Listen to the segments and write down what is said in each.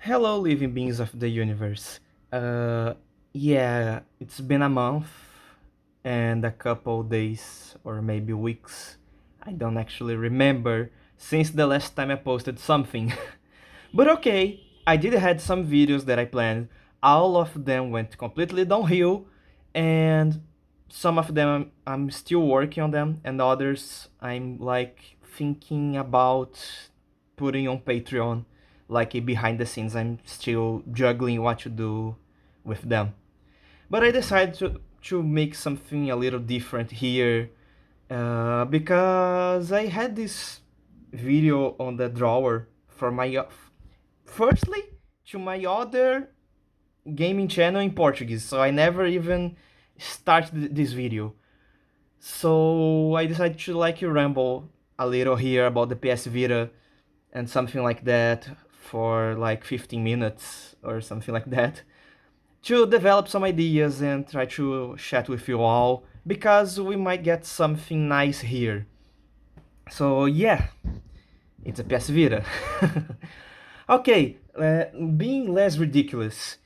Hello, living beings of the universe. Uh, yeah, it's been a month and a couple days or maybe weeks. I don't actually remember since the last time I posted something. But okay, I did had some videos that I planned. All of them went completely downhill, and some of them I'm still working on them, and others I'm like thinking about putting on Patreon, like a behind the scenes. I'm still juggling what to do with them. But I decided to make something a little different here because I had this video on the drawer for my firstly to my other gaming channel in Portuguese, so I never even started this video. So I decided to like ramble a little here about the PS Vita and something like that for like 15 minutes or something like that to develop some ideas and try to chat with you all because we might get something nice here. So yeah, it's a PS Vita. Okay, being less ridiculous.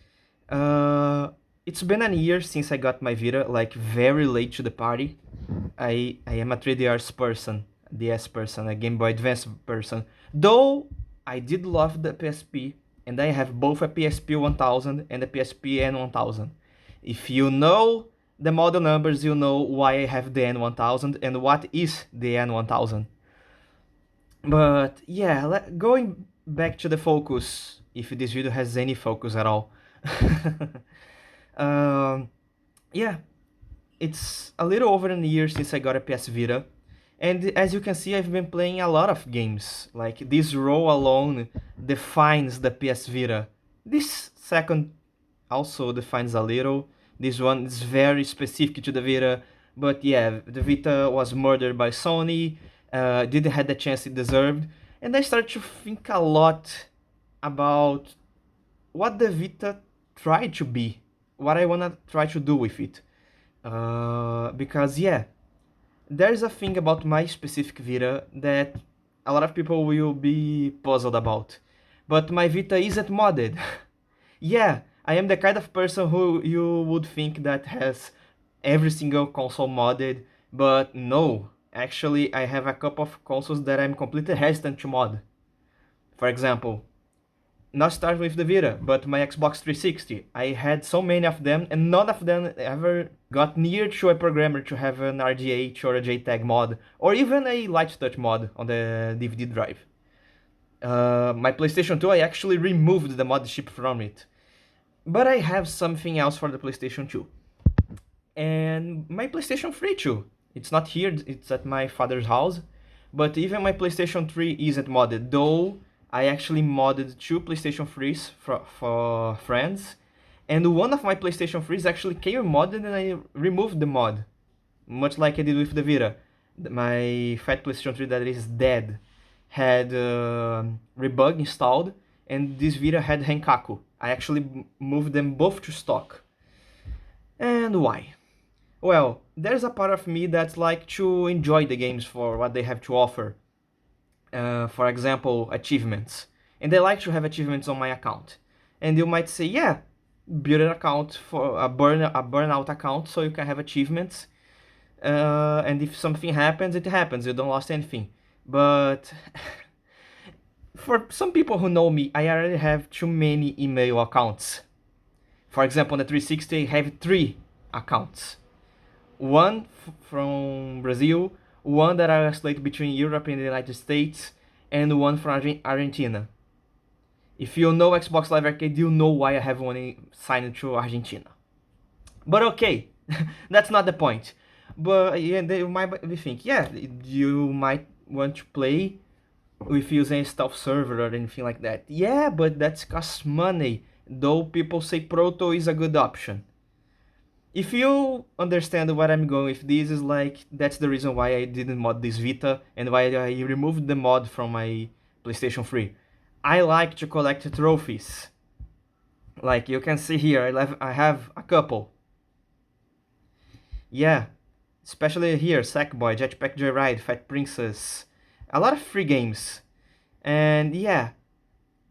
Uh, it's been a year since I got my Vita, like very late to the party. I am a 3DS person, DS person, a Game Boy Advance person. Though I did love the PSP, and I have both a PSP 1000 and a PSP N1000. If you know the model numbers, you know why I have the N1000 and what is the N1000. But yeah, going back to the focus, if this video has any focus at all. um, yeah, it's a little over a year since I got a PS Vita. And as you can see, I've been playing a lot of games. Like, this row alone defines the PS Vita. This second also defines a little. This one is very specific to the Vita. But yeah, the Vita was murdered by Sony. Didn't have the chance it deserved. And I started to think a lot about what the Vita tried to be. What I wanna try to do with it. Because yeah, there's a thing about my specific Vita that a lot of people will be puzzled about. But my Vita isn't modded. Yeah, I am the kind of person who you would think that has every single console modded, but no. Actually, I have a couple of consoles that I'm completely hesitant to mod. For example, not starting with the Vita, but my Xbox 360. I had so many of them, and none of them ever got near to a programmer to have an RGH or a JTAG mod, or even a light touch mod on the DVD drive. My PlayStation 2, I actually removed the mod chip from it. But I have something else for the PlayStation 2. And my PlayStation 3 too. It's not here, it's at my father's house. But even my PlayStation 3 isn't modded, though I actually modded two PlayStation 3s for friends. And one of my PlayStation 3s actually came modded and I removed the mod. Much like I did with the Vita. My fat PlayStation 3 that is dead had Rebug installed, and this Vita had Henkaku. I actually moved them both to stock. And why? Well, there's a part of me that's like to enjoy the games for what they have to offer. For example, achievements. And I like to have achievements on my account. And you might say, yeah, build an account for a burnout account so you can have achievements. And if something happens, it happens. You don't lost anything. But for some people who know me, I already have too many email accounts. For example, on the 360, I have 3 accounts. One from Brazil, one that I oscillate between Europe and the United States, and one from Argentina. If you know Xbox Live Arcade, you know why I have one signed to Argentina. But okay, that's not the point. But yeah, you might be think, yeah, you might want to play with using a stealth server or anything like that. Yeah, but that costs money. Though people say Proto is a good option. If you understand what I'm going with this, is like that's the reason why I didn't mod this Vita and why I removed the mod from my PlayStation 3. I like to collect trophies. Like you can see here, I have a couple. Yeah, especially here, Sackboy, Jetpack Joyride, Fat Princess, a lot of free games. And yeah,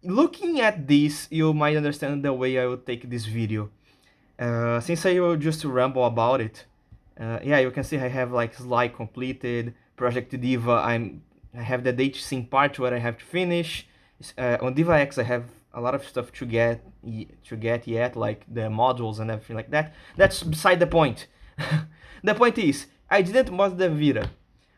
looking at this, you might understand the way I will take this video. Since I will just ramble about it, yeah, you can see I have like slide completed, Project Diva, I have the date sync part where I have to finish. On Diva X I have a lot of stuff to get yet, like the modules and everything like that. That's beside the point. The point is, I didn't mod the Vita,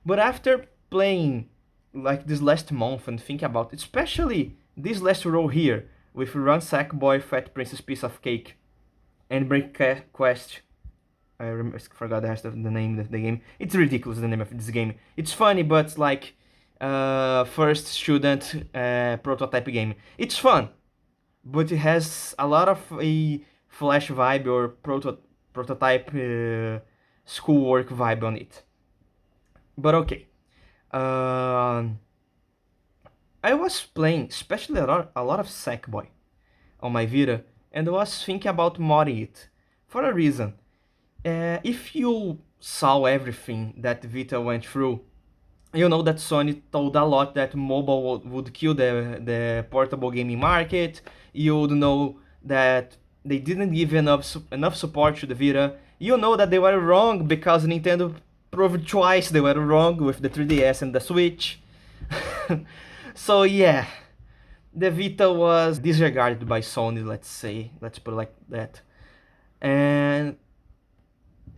but after playing like this last month and think about, especially this last row here with Run Sackboy, Fat Princess Piece of Cake, and Break Quest. Forgot the rest of the name of the game. It's ridiculous, the name of this game. It's funny, but like first student prototype game. It's fun, but it has a lot of a flash vibe or prototype schoolwork vibe on it. But okay. I was playing, especially a lot of Sackboy on my Vita, and I was thinking about modding it for a reason. If you saw everything that Vita went through, you know that Sony told a lot that mobile would kill the portable gaming market. You would know that they didn't give enough support to the Vita. You know that they were wrong because Nintendo proved twice they were wrong with the 3DS and the Switch. So yeah, the Vita was disregarded by Sony, let's say. Let's put it like that. And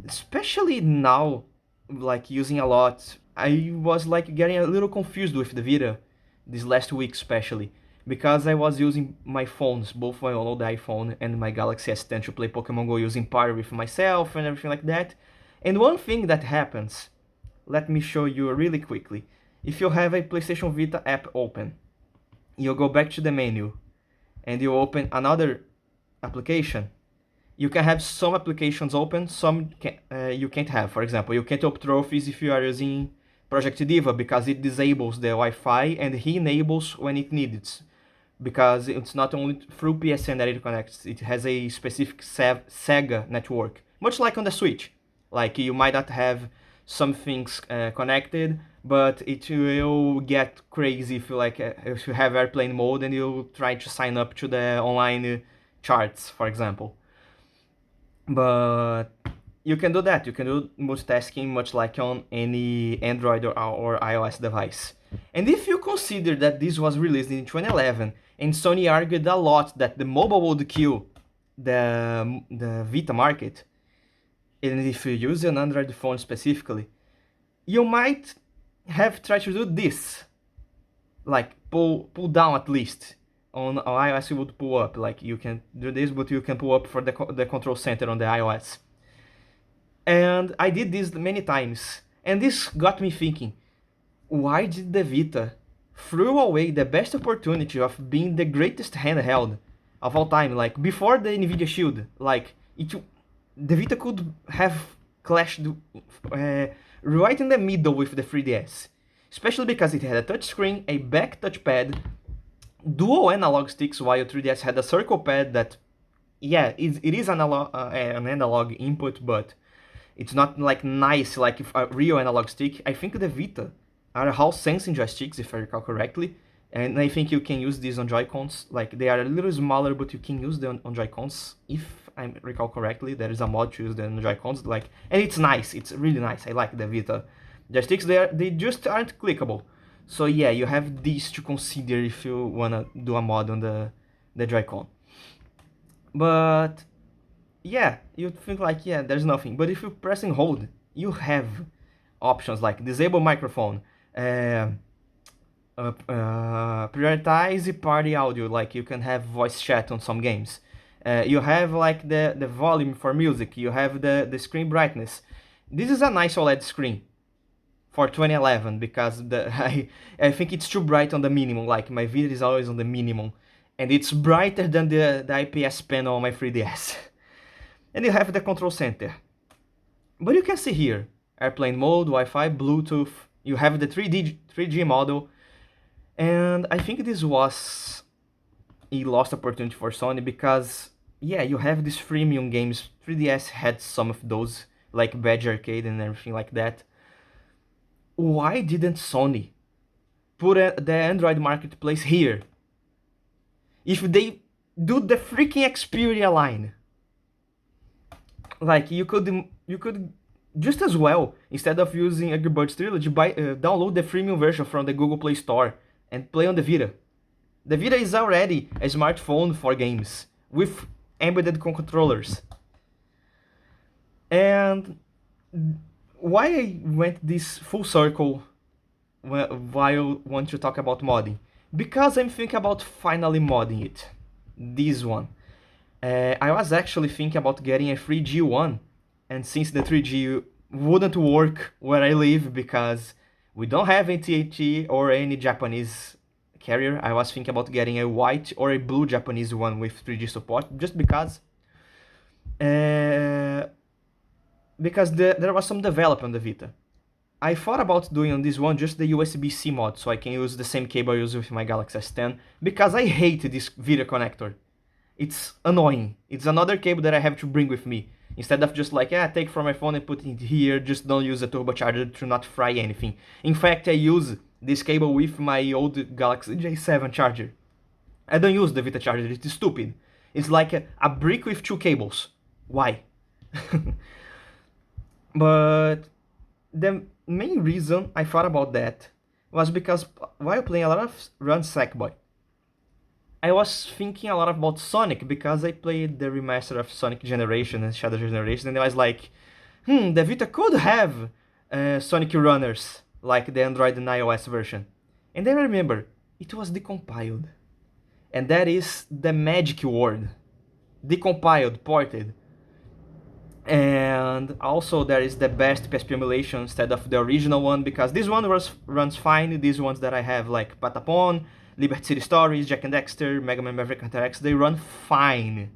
especially now, like using a lot, I was like getting a little confused with the Vita this last week, especially because I was using my phones, both my old iPhone and my Galaxy S10 to play Pokemon Go using Power with myself and everything like that. And one thing that happens, let me show you really quickly. If you have a PlayStation Vita app open, you go back to the menu and you open another application, you can have some applications open, some you can't have. For example, you can't open trophies if you are using Project Diva because it disables the Wi-Fi and he enables when it needs. Because it's not only through PSN that it connects, it has a specific Sega network, much like on the Switch. Like you might not have some things connected, but it will get crazy if you have airplane mode and you try to sign up to the online charts, for example. But you can do that. You can do multitasking much like on any Android or iOS device. And if you consider that this was released in 2011 and Sony argued a lot that the mobile would kill the Vita market, and if you use an Android phone specifically, you might have tried to do this, like pull down at least. On iOS you would pull up, like you can do this, but you can pull up for the control center on the iOS. And I did this many times, and this got me thinking, why did the Vita throw away the best opportunity of being the greatest handheld of all time? Like before the Nvidia Shield, like the Vita could have clashed right in the middle with the 3DS, especially because it had a touchscreen, a back touchpad, dual analog sticks, while 3DS had a circle pad that, yeah, it is an analog input, but it's not like nice like a real analog stick. I think the Vita are Hall sensing joysticks, if I recall correctly, and I think you can use these on Joy-Cons. Like they are a little smaller, but you can use them on Joy-Cons, if I recall correctly. There is a mod to use them on Joy-Cons, like, and it's nice. It's really nice. I like the Vita joysticks. They just aren't clickable. So yeah, you have these to consider if you wanna do a mod on the Joy-Con. But yeah, you think like, yeah, there's nothing. But if you press and hold, you have options like disable microphone, prioritize party audio, like you can have voice chat on some games. You have like the volume for music, you have the screen brightness. This is a nice OLED screen for 2011 because I think it's too bright on the minimum, like my video is always on the minimum. And it's brighter than the IPS panel on my 3DS. And you have the control center. But you can see here, airplane mode, Wi-Fi, Bluetooth, you have the 3G model. And I think this was a lost opportunity for Sony because, yeah, you have these freemium games. 3DS had some of those, like Badge Arcade and everything like that. Why didn't Sony put the Android marketplace here? if they do the freaking Xperia line. Like you could just as well, instead of using Angry Birds Trilogy, download the freemium version from the Google Play Store and play on the Vita. The Vita is already a smartphone for games with embedded controllers. And why I went this full circle while I want to talk about modding? Because I'm thinking about finally modding it. This one. I was actually thinking about getting a 3G one, and since the 3G wouldn't work where I live because we don't have AT&T or any Japanese carrier, I was thinking about getting a white or a blue Japanese one with 3G support, just uh, because there was some development on the Vita. I thought about doing on this one just the USB-C mod, so I can use the same cable I use with my Galaxy S10, because I hate this Vita connector. It's annoying. It's another cable that I have to bring with me. Instead of just like, yeah, take from my phone and put it here, just don't use a turbocharger to not fry anything. In fact, I use this cable with my old Galaxy J7 charger. I don't use the Vita charger, it's stupid. It's like a brick with two cables. Why? But the main reason I thought about that was because while playing a lot of Run Sackboy, I was thinking a lot about Sonic because I played the remaster of Sonic Generation and Shadow Generation, and I was like, the Vita could have Sonic Runners, like the Android and iOS version. And then I remember, it was decompiled. And that is the magic word. Decompiled, ported. And also there is the best PSP emulation instead of the original one, because this one runs fine. These ones that I have, like Patapon, Liberty City Stories, Jak and Daxter, Mega Man Maverick Hunter X, they run fine.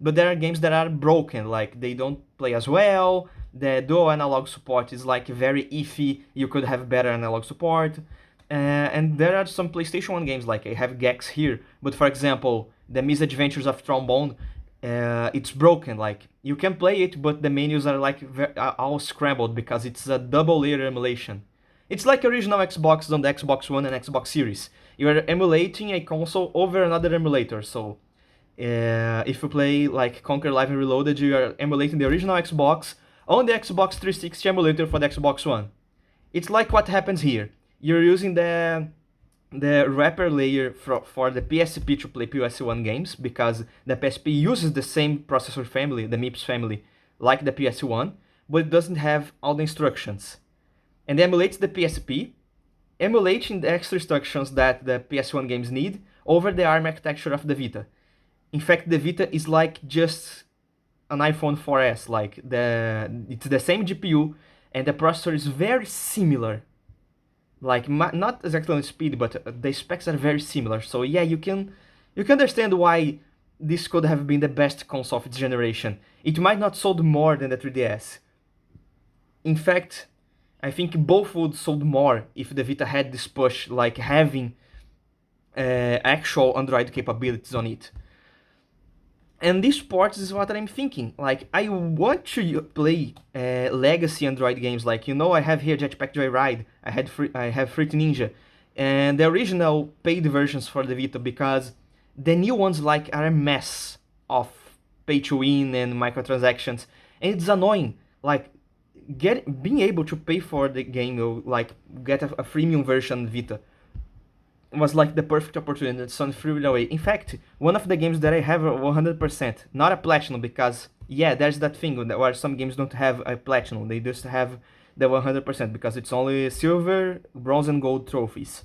But there are games that are broken, like they don't play as well, the dual analog support is like very iffy, you could have better analog support. And there are some PlayStation 1 games, like I have Gex here, but for example, the Misadventures of Trombone, it's broken. Like you can play it, but the menus are like all scrambled because it's a double layer emulation. It's like original Xbox on the Xbox One and Xbox Series. You are emulating a console over another emulator. So if you play like Conquer Live and Reloaded, you are emulating the original Xbox on the Xbox 360 emulator for the Xbox One. It's like what happens here. You're using the wrapper layer for the PSP to play PS1 games, because the PSP uses the same processor family, the MIPS family, like the PS1, but it doesn't have all the instructions. And emulates the PSP, emulating the extra instructions that the PS1 games need over the ARM architecture of the Vita. In fact, the Vita is like just an iPhone 4S, like it's the same GPU, and the processor is very similar. Like not exactly on speed, but the specs are very similar. So yeah, you can understand why this could have been the best console of its generation. It might not sold more than the 3DS. In fact, I think both would sold more if the Vita had this push, like having actual Android capabilities on it. And this port is what I'm thinking. Like, I want to play legacy Android games. Like, I have here Jetpack Joyride. I have Fruit Ninja, and the original paid versions for the Vita, because the new ones like are a mess of pay to win and microtransactions, and it's annoying. Like, being able to pay for the game, or like get a freemium version Vita, was like the perfect opportunity. It's on free away. In fact, one of the games that I have 100%, not a platinum, because yeah, there's that thing where some games don't have a platinum, they just have the 100% because it's only silver, bronze, and gold trophies.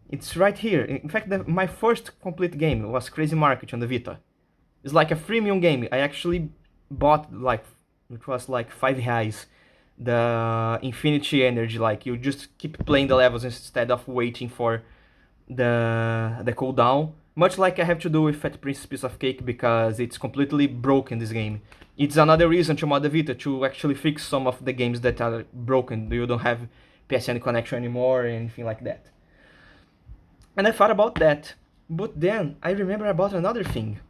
It's right here. In fact, my first complete game was Crazy Market on the Vita. It's like a freemium game. I actually bought, like, it was like 5 reais, the Infinity Energy. Like, you just keep playing the levels instead of waiting for the cooldown, much like I have to do with Fat Prince's Piece of Cake, because it's completely broken, this game. It's another reason to mod the Vita, to actually fix some of the games that are broken. You don't have PSN connection anymore or anything like that. And I thought about that, but then I remember about another thing.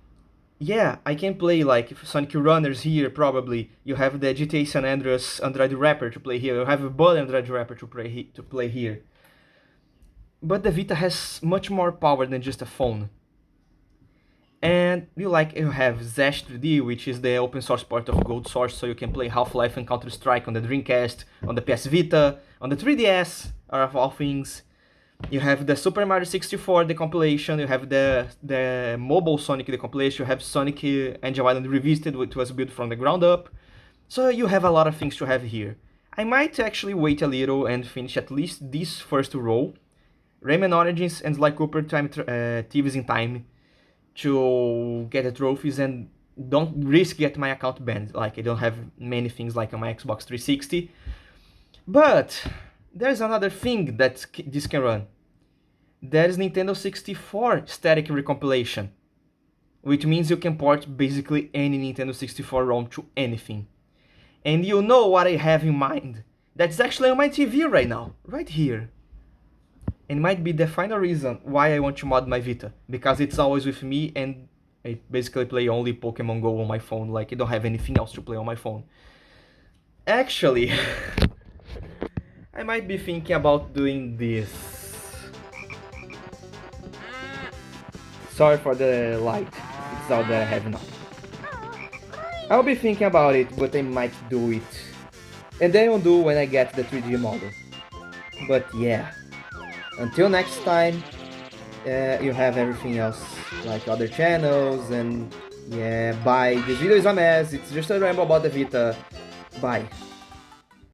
Yeah, I can play like Sonic Runners here, probably. You have the GTA San Andreas Android wrapper to play here. You have a Bud Android wrapper to play here. But the Vita has much more power than just a phone. And you have Zash 3D, which is the open source part of Gold Source, so you can play Half-Life and Counter-Strike on the Dreamcast, on the PS Vita, on the 3DS, or of all things. You have the Super Mario 64, the compilation, you have the mobile Sonic, the compilation, you have Sonic Angel Island Revisited, which was built from the ground up. So you have a lot of things to have here. I might actually wait a little and finish at least this first row, Rayman Origins and Sly Cooper Thieves in Time, to get the trophies and don't risk get my account banned. Like, I don't have many things like on my Xbox 360. But there's another thing that this can run. There is Nintendo 64 static recompilation, which means you can port basically any Nintendo 64 ROM to anything. And you know what I have in mind. That's actually on my TV right now, right here. And might be the final reason why I want to mod my Vita, because it's always with me and I basically play only Pokemon Go on my phone, like I don't have anything else to play on my phone. Actually, I might be thinking about doing this. Sorry for the light, it's all that I have now. I'll be thinking about it, but I might do it. And then I'll do when I get the 3D model. But yeah. Until next time, you have everything else, like other channels, and yeah, bye. This video is a mess, it's just a ramble about the Vita. Bye.